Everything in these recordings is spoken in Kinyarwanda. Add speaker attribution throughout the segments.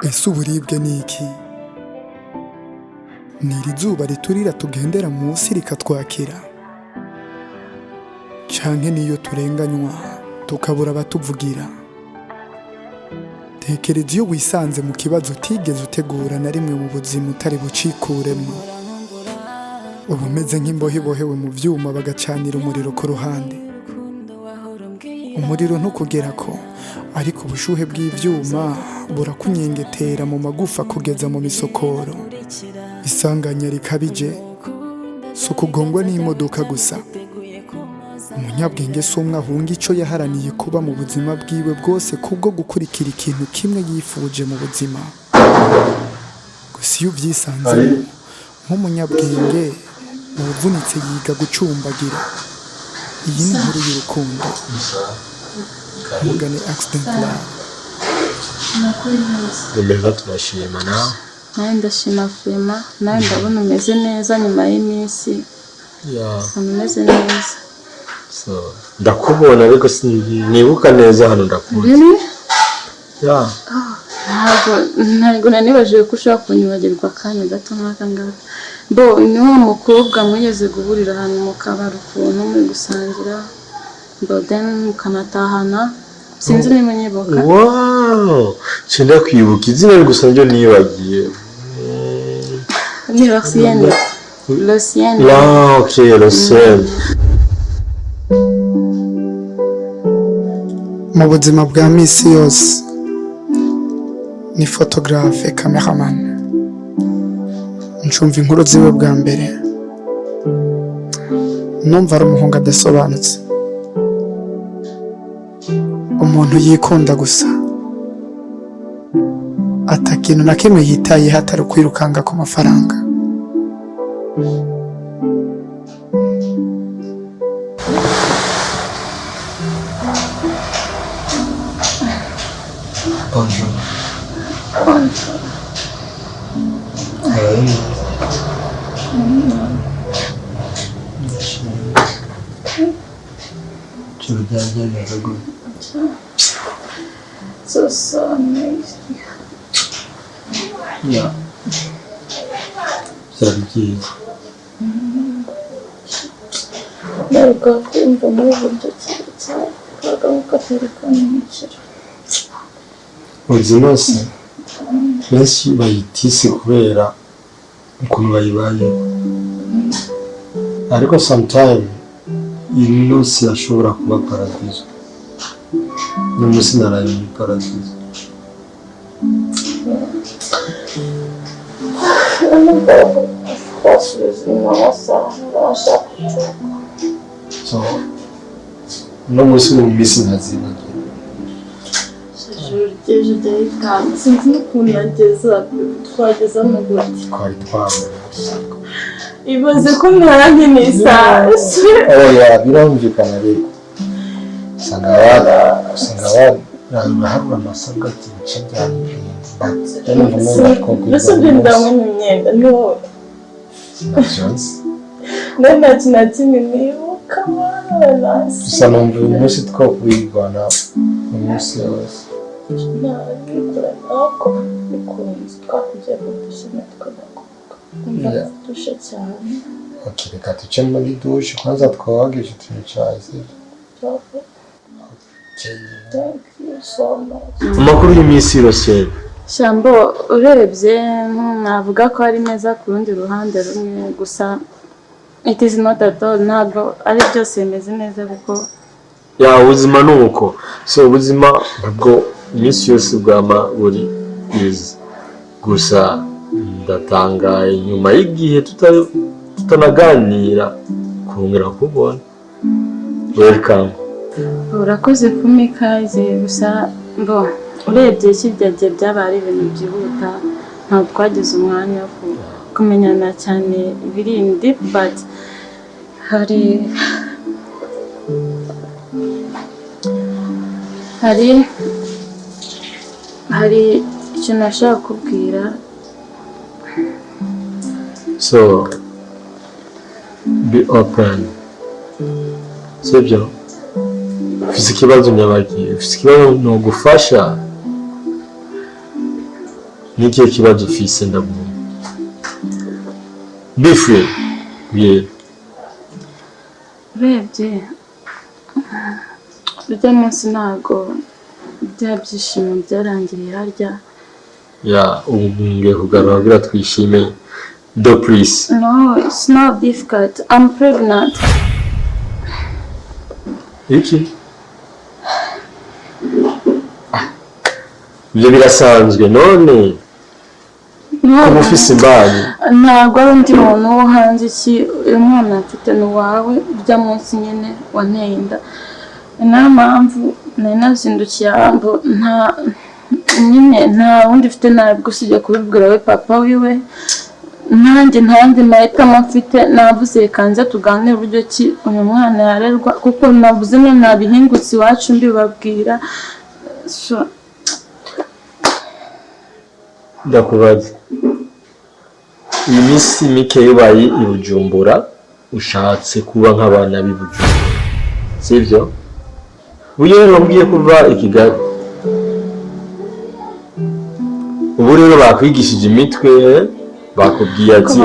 Speaker 1: ese uburibwe ni iki? Ni iri zuba riturira tugendera munsi rikatwakira, canke niyo turenganywa tukabura abatuvugira? Tekereza iyo wisanze mu kibazo utigeze utegura na rimwe mu buzima utari bucikuremo, uba umeze nk'imbohe ibohewe mu vyuma bagacanira umuriro ku ruhande. Umuriro ntukugerako, ariko ubushuhe bw'ivyuma burakunyengetera mu magufa kugeza mu misokoro. Isanganya rikabije si ukugongwa n'imodoka gusa. Umunyabwenge si umwe ahunga ico yaharaniye kuba mu buzima bwiwe bwose kubwo gukurikira ikintu kimwe yifuje mu buzima. Gusa iyo uvyisanzemo nk'umunyabwenge uwuvunitse yiga gucumbagira. Iyi ni inkuru y'urukundo, umugani accident love.
Speaker 2: Nimeza turashima nawe.
Speaker 3: Nawe ndashima Frema, nawe ndabona umeze neza nyuma y'iminsi. Umeze neza.
Speaker 2: So, ndakubona ariko sinibuka neza hano ndakubona.
Speaker 3: Really?
Speaker 2: Yeah.
Speaker 3: Ntabwo nanibaje ko ushaka kunyibagirwa akanya gato nk'aka ngaka. Bo ni wa mukobwa mwigeze guhurira ahantu mu kabari ukuntu muri gusangira. Bo then mukanatahana. Sinzi niba nyibuka.
Speaker 2: Wow! Sinda kwibuka izina gusa njo nibagiye.
Speaker 3: Ni Rosienne. Rosienne.
Speaker 2: Ah, okay, Rosienne.
Speaker 1: Mu buzima bwa misi yose ni photographe cameraman. Ncumva inkuru ziwe bwa mbere, numva ari umuhungu adasobanutse, umuntu yikunda gusa, atakintu na kimwe yitaye hatari kwirukanga ku mafaranga.
Speaker 2: Bonjour.
Speaker 3: Bonjour.
Speaker 2: Tu regardes bien les ragots.
Speaker 3: So amazing.
Speaker 2: Yeah. Ça veut dire.
Speaker 3: Ntabwo kumva muri buryo cyane kagaruka kwerekana
Speaker 2: Ubuzima se benshi bayitise kubera ukuntu bayibayeho, ariko sometimes ino si ashobora kuba paradizo. N'umunsi naraye muri paradizo. So no munsi mu misi ntazibagiwe.
Speaker 3: Ejo ndayikanga sinzi n'ukuntu yageza twageza mu gute
Speaker 2: Twari twabona.
Speaker 3: ibaze ko mwarankenisa.
Speaker 2: Oya birumvikana rero. Usanga harura amasabwa ati bice byanje.
Speaker 3: Mbese ndamwe n'imyenda ni wowe. Nta kintu na kimwe nibuka mwana.
Speaker 2: Gusa numva uyu munsi twakwigwana mu munsi wose.
Speaker 3: Ntabikora ntabwo bikunze twakugiye kudushima tukagakuka. Umva dushe cyane.
Speaker 2: Okay, reka tuce muri dushe kwanza twogeshe tunicaye.
Speaker 3: Thank you so much.
Speaker 2: Amakuru y'iminsi yose.
Speaker 3: Shambo urebye navuga ko ari neza ku rundi ruhande rumwe, gusa it is not at all, ntabwo ari byose bimeze neza kuko
Speaker 2: ubuzima nuko. So ubuzima ntabwo iminsi yose bwama buri bwiza, gusa ndatangaye nyuma y'igihe tutanaganira kongera kubona. Welcome.
Speaker 3: Urakoze kumikaze, gusa mbo urebye kiryagiye byabaye ibintu byihuta, ntabwo twagize umwanya wo kumenyana cyane ibirindi, but hari ikintu nashaka kubwira.
Speaker 2: So be open. Sibyo? Ufise ikibazo nyabagiye, ufise ikibazo no gufasha. Niki kibazo ufise ndavuga. Be free. Yeah.
Speaker 3: Urebye bijya munsi ntago bya byishimo byarangiriye harya.
Speaker 2: Ya ubunge kugarura bira twishime. Do please.
Speaker 3: No, it's not difficult. I'm pregnant.
Speaker 2: Iki? Ibyo birasanzwe none.
Speaker 3: No.
Speaker 2: Ufise imbanyi.
Speaker 3: Ntabwo ari undi muntu wo hanze iki umwana afite n'uwawe bijya munsi nyine wanteye inda. Nta mpamvu nari nazindukiye ahambo nta wundi ufite ntabwo usibye kubibwira we papa wiwe. Nanjye ntandi mahitamo mfite navuze kanze tuganire uburyo ki uyu mwana yarerwa kuko navuze nabihingutse iwacu mbibabwira. So
Speaker 2: ndakubaza iyi minsi mike yubaye i Bujumbura ushatse kuba nk'abana b'i Bujumbura sivyo uye wambwiye kuva i Kigali ubu rero bakwigishije imitwe bakubwiye ati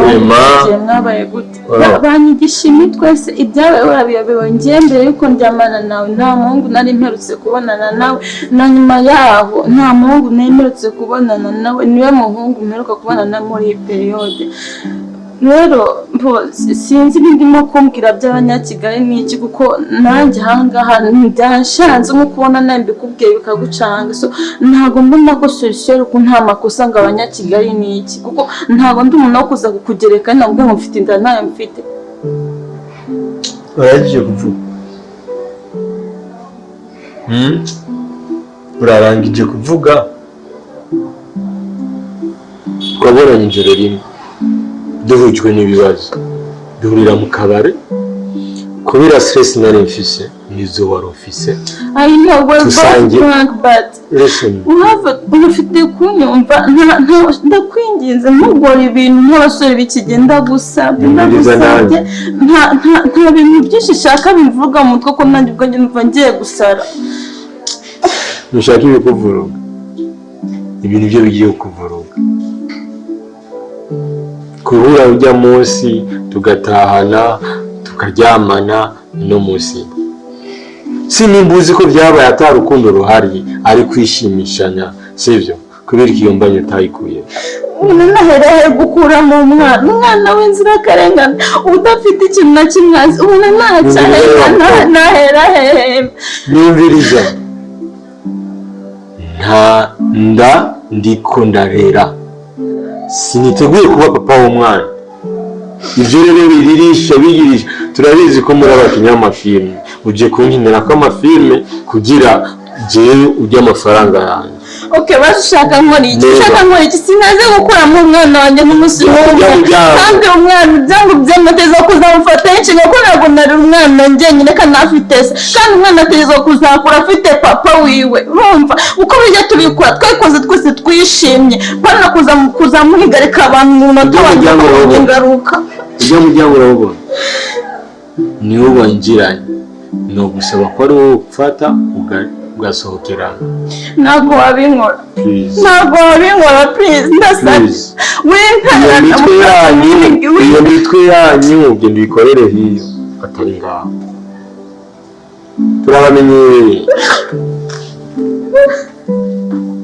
Speaker 3: mwabaye gute banyigisha imitwe se ibyawe urabiyobewe ngiye mbere yuko ndyamana nawe nta muhungu nari mperutse kubonana nawe na nyuma yaho nta muhungu nemerutse kubonana nawe niwe muhungu mperuka kubonana muri iyi periode. Rero sinzi ndimo kumbwira by'abanyakigali n'iki kuko nanjye hangaha ndanshanze nko kubona nambe kubwiye bikagucanga. So ntago mbona ko solution ko nta makosa ngo abanyakigali n'iki kuko ntago ndi umuntu wo kuza kukugereka nabwo ngo mfite inda nayo mfite.
Speaker 2: urangije kuvuga urarangije kuvuga twabonanye ijoro rimwe duhujwe n'ibibazo duhurira mu kabare kubera stress nari mfise nizo wari ufise.
Speaker 3: I know we're both drunk but
Speaker 2: listen
Speaker 3: ufite kunyumva ndakwinginze ntugore ibintu nk'abasore bikigenda gusa ndagusabye nta bintu byinshi shaka bivuga mu mutwe ko nanjye ubwo numva ngiye gusara.
Speaker 2: Nushaka ibikuvuruga ibintu byo bigiye kuvuruga kubura ujya munsi tugatahana tukaryamana no munsi sinimbuzi ko byabaye atarukundo ruhari ari kwishimishanya sivyo kubera iyo mbanye utayikuye
Speaker 3: nahereye gukura mu mwana w'inzira karengana udafite ikintu na kimwe ubona ntacyahera naherahe
Speaker 2: nimviriza nta nda ndiko ndarera siniteguye kuba papa w'umwana. Ibyo rero biririsha bigirisha turabizi ko muri abakinyamafilme uje kunkinira ko amafilme kugira jewe ujya amafaranga yanjye.
Speaker 3: Okay, bashaka nkori iki shaka nkori iki sinaze gukura mu mwana wanjye n'umusimuye kandi umwana byangu by'amateza kuzamufata iki ngakora gunara umwana njye nyine kanafite se kandi umwana ateza kuzakura afite papa wiwe urumva uko bijya tubikora twikoze twese twishimye bana kuzamuhigarika abantu mu munota wanjye ingaruka
Speaker 2: ujya mujyango urabona niwe wanjiranye no gusaba ko ari wowe ufata ugasohokera.
Speaker 3: Ntabwo wabinkora please ndasabye winkana
Speaker 2: iyo mitwe yanyu ugenda uyikorere hiyo atari ngaho turabamenyereye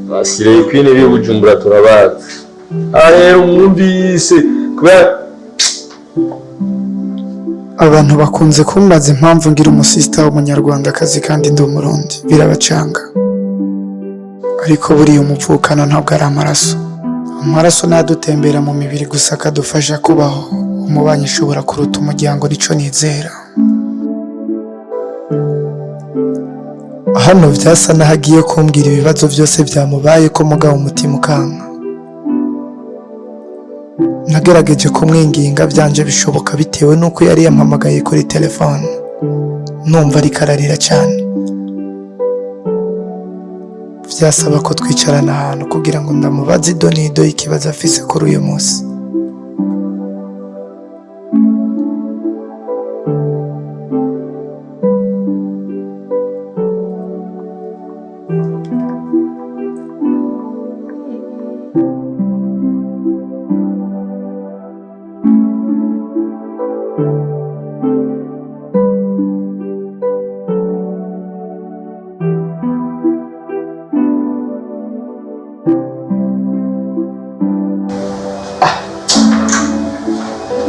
Speaker 2: basire kwine b'i Bujumbura turabazi rero mwumvise kubera
Speaker 1: abantu bakunze kumbaza impamvu ngira umusista w'umunyarwandakazi kandi ndi umurundi birabacanga ariko buriya umuvukano ntabwo ari amaraso nadutembera mu mibiri gusa akadufasha kubaho umubanyi ushobora kuruta umuryango nico nizera. Hano byasa nahagiye kumbwira ibibazo byose byamubaye ko mugabo umutima ukanka. Nagerageje kumwinginga byanje bishoboka bitewe nuko yari yampamagaye kuri telefone numva ari kararira cyane. Byasaba ko twicarana ahantu kugira ngo ndamubaze idonido y'ikibazo afise kuri uyu munsi.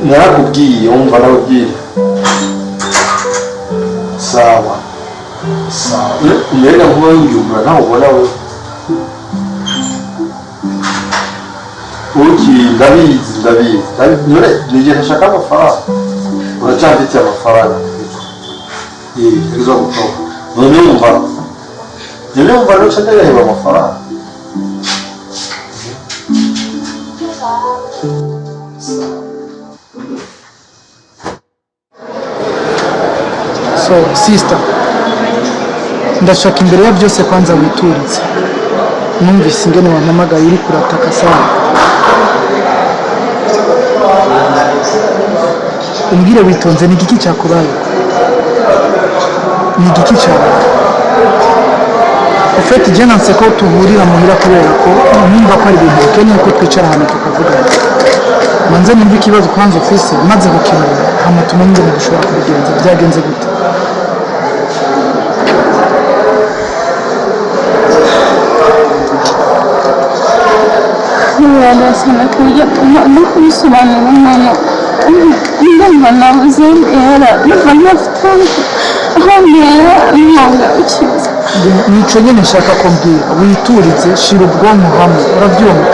Speaker 2: narakubwiye wumva nawubwire sawa sawa umenya nkuba yiyumva nawe ubona we uki ndabizi none nigeze nshaka amafaranga uracyafite amafaranga ejo gukora none wumva nuca ndareba amafaranga
Speaker 1: So sister, ndashaka imbere ya byose kwanza witurize. Numvise ingene wampamagaye uri kurataka sana. Umbwire witonze, ni igiki cyakubaye? Ni igiki cyawe? Ufite je nanse ko tuhurira muhira kubera ko numva ko ari ibintu bikeneye ko twicara hano tukavugana. Manze numva ikibazo kwanza ufise maze gukemura hama tumenye ingene dushobora kubigenza. Byagenze gute?
Speaker 3: Sana kuja kubisobanura umuntu ndumva nabuze era ndumva ntafite aho mbera mwanga ukiza
Speaker 1: nico nyene nshaka ko mbwira witurize shira ubwonko hamwe urabyumva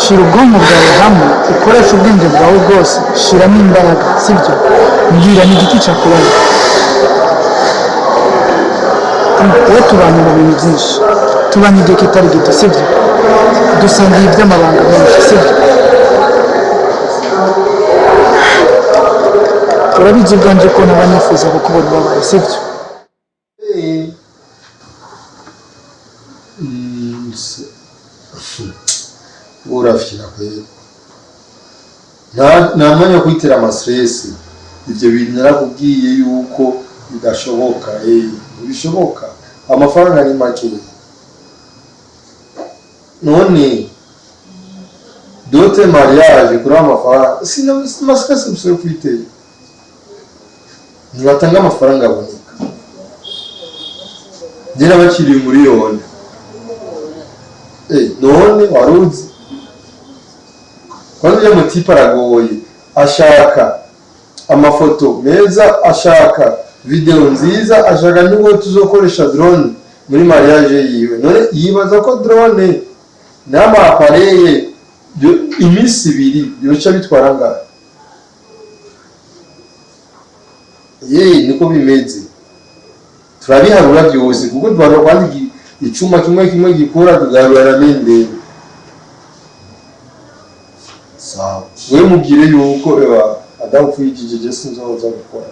Speaker 1: shira ubwonko bwawe hamwe ukoresha ubwenge bwawe bwose shiramo imbaraga sibyo mbwira ni igiti cyakubaye wowe tubanye mu bintu byinshi tubanye igihe kitari gito sibyo dusangiye iby'amabanga menshi sibyo urabizi ubwanje ko naba nifuza kukubona ubabaye sibyo
Speaker 2: urafyina kweli nta mwanya wo kwitera amastresi ibyo bintu narakubwiye yuko bidashoboka ntibishoboka amafaranga ni make none dote mariage kuri amafaranga sinamasikasi gusa yo kwitera ntibatanga amafaranga aboneka njye n'abakiriye umuriyoni none waruzi kwanza ujya mutipe aragoye ashaka amafoto meza ashaka video nziza ashaka n'ubwo tuzokoresha drone muri mariage yiwe none yibaza ko drone n'amapareye iminsi ibiri yoca bitwara ngaho niko bimeze turabiharura byose kuko duharura kwandika icuma kimwe gikora tugaharura na mende sawa we mubwire yuko adapfuyikije je sinzoza gukora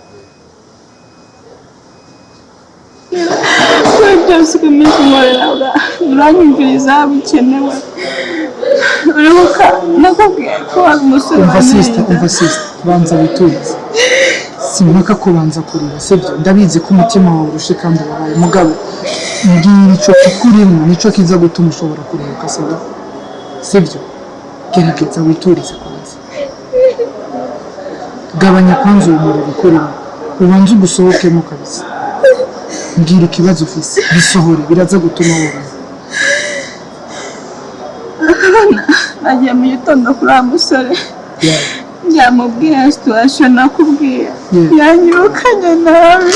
Speaker 3: byose kumenya umurera uranyumviriza bikenewe uribuka nakubwiye ko wari umusore
Speaker 1: umva sister banza witurize simpaka kubanza kurira sibyo ndabizi ko umutima wawe urushe kandi ubabaye mugabo mbwira ico kikurimo nico kiza gutuma ushobora kuruhuka sibyo gerageza witurize kwanza gabanya kwanza uwo muriro ukurimo ubanze ugusohokemo kabisa mbwira ikibazo ufise bisohore biraza gutuma wowe
Speaker 3: nagiye mu gitondo kuri musore yamubwiye situation nakubwiye yanyirukanye nabi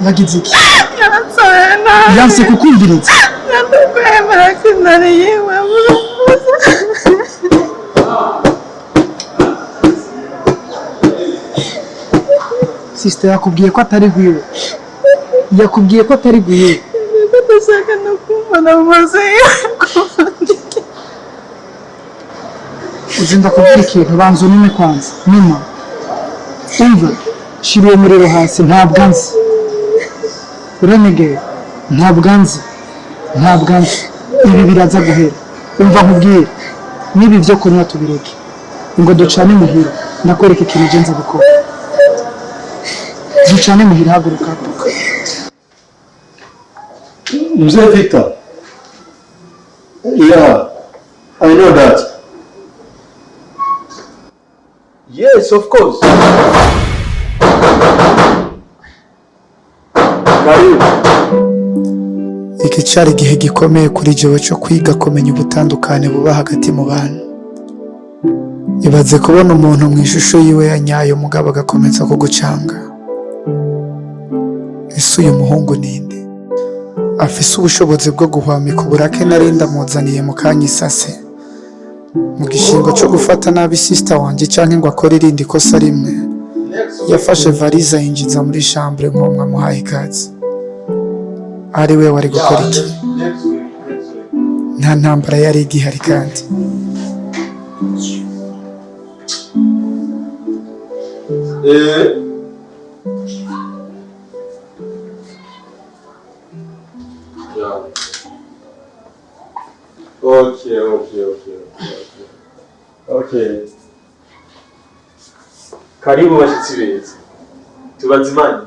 Speaker 1: nagize iki
Speaker 3: yaransohoye nabi
Speaker 1: yanse kukumviriza
Speaker 3: yandukwemera ko intare yiwe
Speaker 1: sister yakubwiye ko atari gwiwe
Speaker 3: ko ndashaka no kumva amaso yiwe
Speaker 1: uzinda kubwira ikintu banza unume kwanza nyuma umva shira uwo muriro hasi ntabwo anzi uranegeye ntabwo anzi ibi biraza guhera umva nkubwire nibi byo kunywa tubireke ngo ducane muhira nakwereka ikintu genza gukora ducane muhira haguruka
Speaker 2: Mzee Victor, yeah, I know that. Yes, of course.
Speaker 1: iki cyari igihe gikomeye kuri jewe cyo kwiga kumenya ubutandukane buba hagati mu bantu ibaze kubona umuntu mu ishusho yiwe ya nyayo mugabo agakomeza kugucanga. Ese uyu muhungu ninde? Afise ubushobozi bwo guhwamika uburake nari ndamuzaniye mu kanya isase, mu gishingo cyo gufata nabi sister wanje canke ngo akore irindi kosa rimwe. Yafashe varize yinjiza muri chambre nkomwe amuhaye ikaze. Ari we wari gukora iki? Nta ntambara yari igihari kandi.
Speaker 2: Okay. Karibu bashitsi beza. Tubazimane.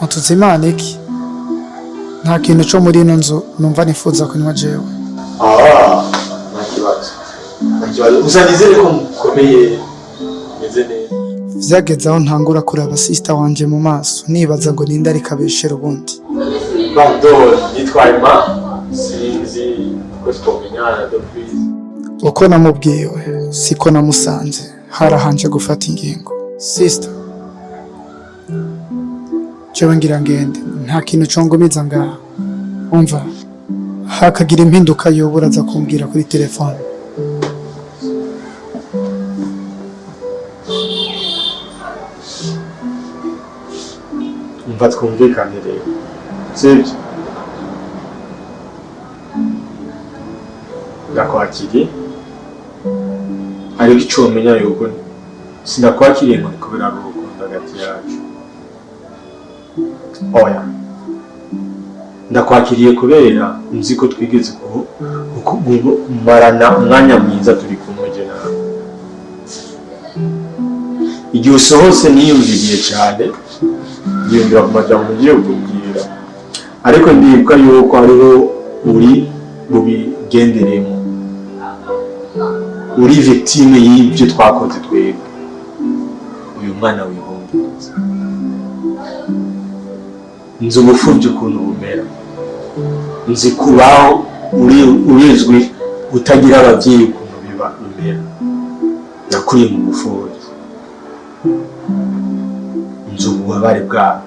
Speaker 1: Mutuzimane iki? Nta kintu cyo muri ino nzu numva nifuza kunywa jewe.
Speaker 2: Nakibazo. Uzanizere ko mukomeye meze neza.
Speaker 1: Vyageze aho ntangura kuraba sister wanje mu maso nibaza ngo ninde ari kabeshera ubundi.
Speaker 2: Pardon, nitwaye ma sinzi ko twomenyana depuis.
Speaker 1: Uko namubwiwe siko namusanze, harahanje gufata ingingo. Sister, jewe ngira ngende, nta kintu congomiza ngaha. Umva, hakagira impinduka yobura aza kumbwira kuri telefone.
Speaker 2: Umva twumvikane rero. Sibyo? Ndakwakiriye. Ariko icyo umenya yuko sinakwakiriye ngo kubera urukundo hagati yacu. Oya. Ndakwakiriye kubera nzi ko twigeze kumarana umwanya mwiza turi kumwe nawe. Igihe usohotse niyumviriye cyane, yiyumvira ku majambo ngiye kukubwira. Ariko ndibuka yuko hariho uri bubigenderemo. Uri victime y'ibyo twakoze twebwe. Uyu mwana wihungiza. Nzi ubupfubyi ukuntu bumera. Nzi kubaho urizwi utagira ababyeyi ukuntu biba bimera. Nakuriye mu bupfubyi. Nzi ububabare bwabo.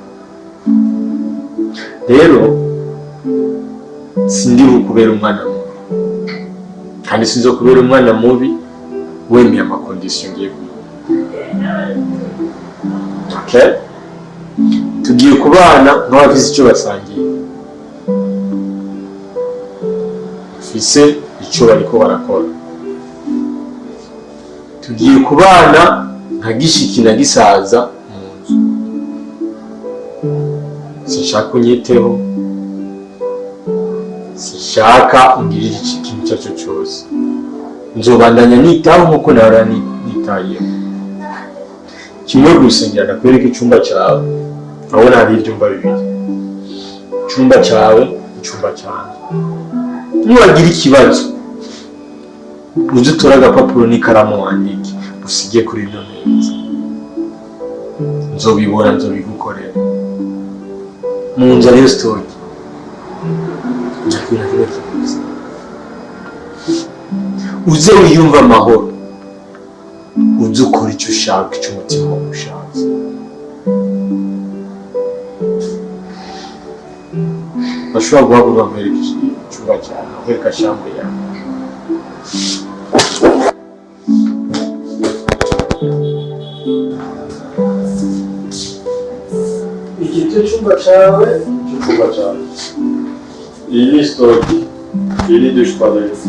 Speaker 2: Rero sindi bukubera umwana mubi. Kandi sinzo kubera umwana mubi wemeye amakondisiyo ngiye kuba. Okay? Tugiye kubana nk'abafize icyo basangiye. Fise icyo bariko barakora. Tugiye kubana nka gishiki na gisaza mu nzu. Sinshaka unyiteho. Sinshaka ungirira ikintu cyacu cyose. Nzobandanya nitaho nkuko nara nitayeho. Kimwe gusa ngira nakwereka icyumba cyawe. Urabona hari ibyumba bibiri. Icyumba cyawe, icyumba cyanjye. Niwagira ikibazo, uze utora agapapuro n'ikaramu wandike, usige kuri ino meza. Nzobibona, nzobigukorera. Mu nzu ariyo story. Uze wiyumva amahoro. Uze ukora icyo ushaka, icyo umutima wawe ushatse. Bashobora guhaguruka nkwereka icyumba cyawe, nkwereka chambre yawe. Iki cyo cyumba cyawe, icyo cyumba cyawe. Iyi ni stock, iyi ni douche toilette.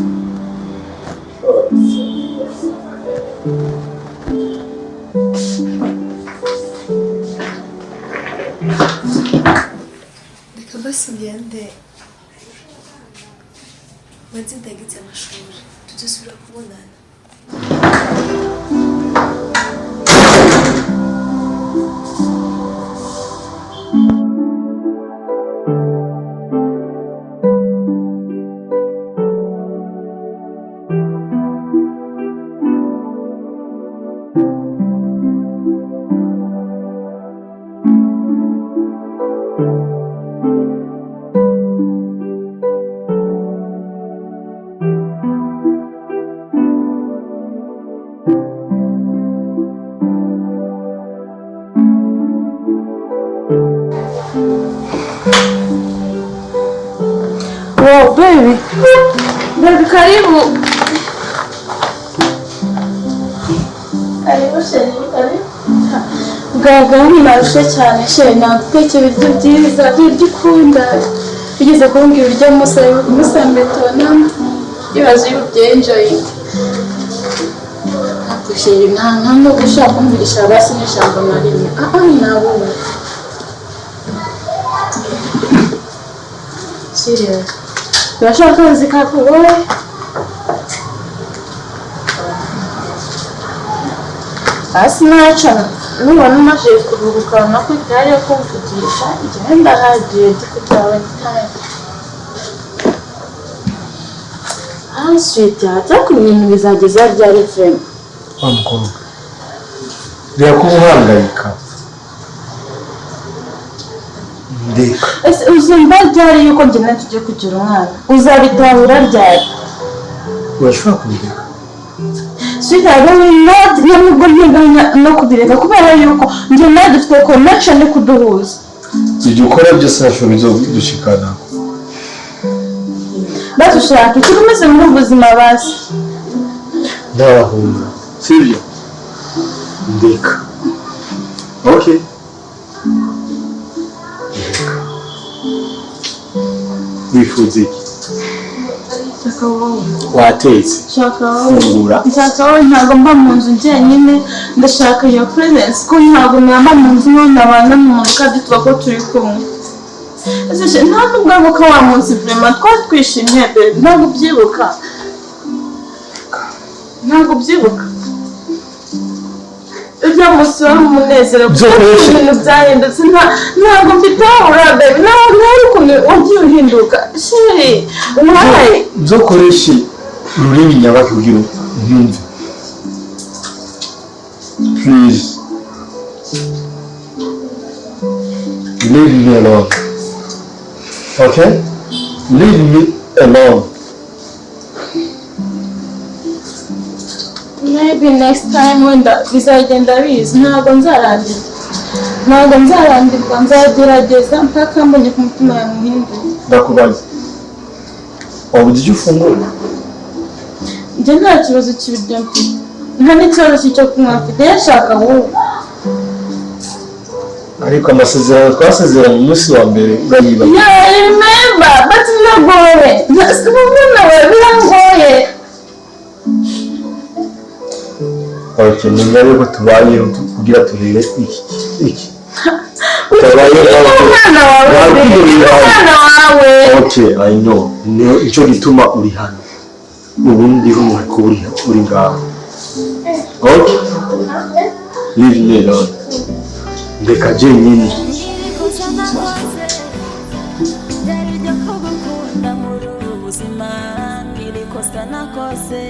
Speaker 4: Reka basi ugende maze ndagitse amashuri tuzosubira kubonana.
Speaker 3: Wow, baby. Baby, karibu. Karibu sheri, karibu. Garagara ntimarushe cyane sheri, nagutekera ibiryo byiza, ibiryo ukunda. Bigeze kumbwira ibiryo musambetona. Ibibazo y'ubyenjoying. Sheri, nta no gushaka kumvirisha basi n'ijambo na rimwe. Nabo. Serious. Urashaka akazi kakugoye? Hasi naca nubona umaze kuruhuka no kwitari yo kumvugisha igihe ndahagiye ndikutawe time. Sweet, ku bintu bizageza ryari FM.
Speaker 2: Mukobwa reka kubuhangayika ndeka
Speaker 3: Uzumva ryari yuko njye tujye kugira umwana uzabitahura ryari?
Speaker 2: urashobora kubireka
Speaker 3: Sweet, I will not nubwo ntiganya no kubireka kubera yuko njye nawe dufite connection kuduhuza.
Speaker 2: ibyo ukora byose nashobora bizodushikana
Speaker 3: Basi ushaka icyo umeze muri ubuzima basi
Speaker 2: ndabahunga sibyo ndeka okay wifuza iki watetse fungura
Speaker 3: nshaka wowe ntabwo mba mu nzu njyenyine ndashaka iyo presence ko ntabwo naba mu nzu n'abana n'umuntu kandi tuba ko turi kumwe nta nubwo abuka wa munsi vraiment twari twishimye ntabwo ubyibuka ibyo munsi wari umunezero kuko ibintu byahindutse ntabwo mbitahura baby ntabwo ukuntu wagiye uhinduka sheri why
Speaker 2: byokoreshe ururimi nyabaki kugira ntumve please leave me alone okay leave me alone
Speaker 3: maybe next time wenda bizagenda biza ntabwo nzarambirwa nzagerageza mpaka mbonye ku mutima yamuhinduye.
Speaker 2: ndakubaza waba ujya ufungura
Speaker 3: njye nta kibazo cy'ibiryo mfite nta n'ikibazo cyo kunywa mfite yashaka wowe
Speaker 2: ariko amasezerano twasezeranye umunsi wa mbere urayibaza
Speaker 3: remember but biragoye birangoye.
Speaker 2: okay menya yuko tubayeho kugira turire iki
Speaker 3: umwana wawe
Speaker 2: okay I know icyo gituma uri hano ubundi uri ngaho okay leave me alone ndeka jenyine
Speaker 5: Byari byo kugukunda muri ubu buzima nirikosa nakoze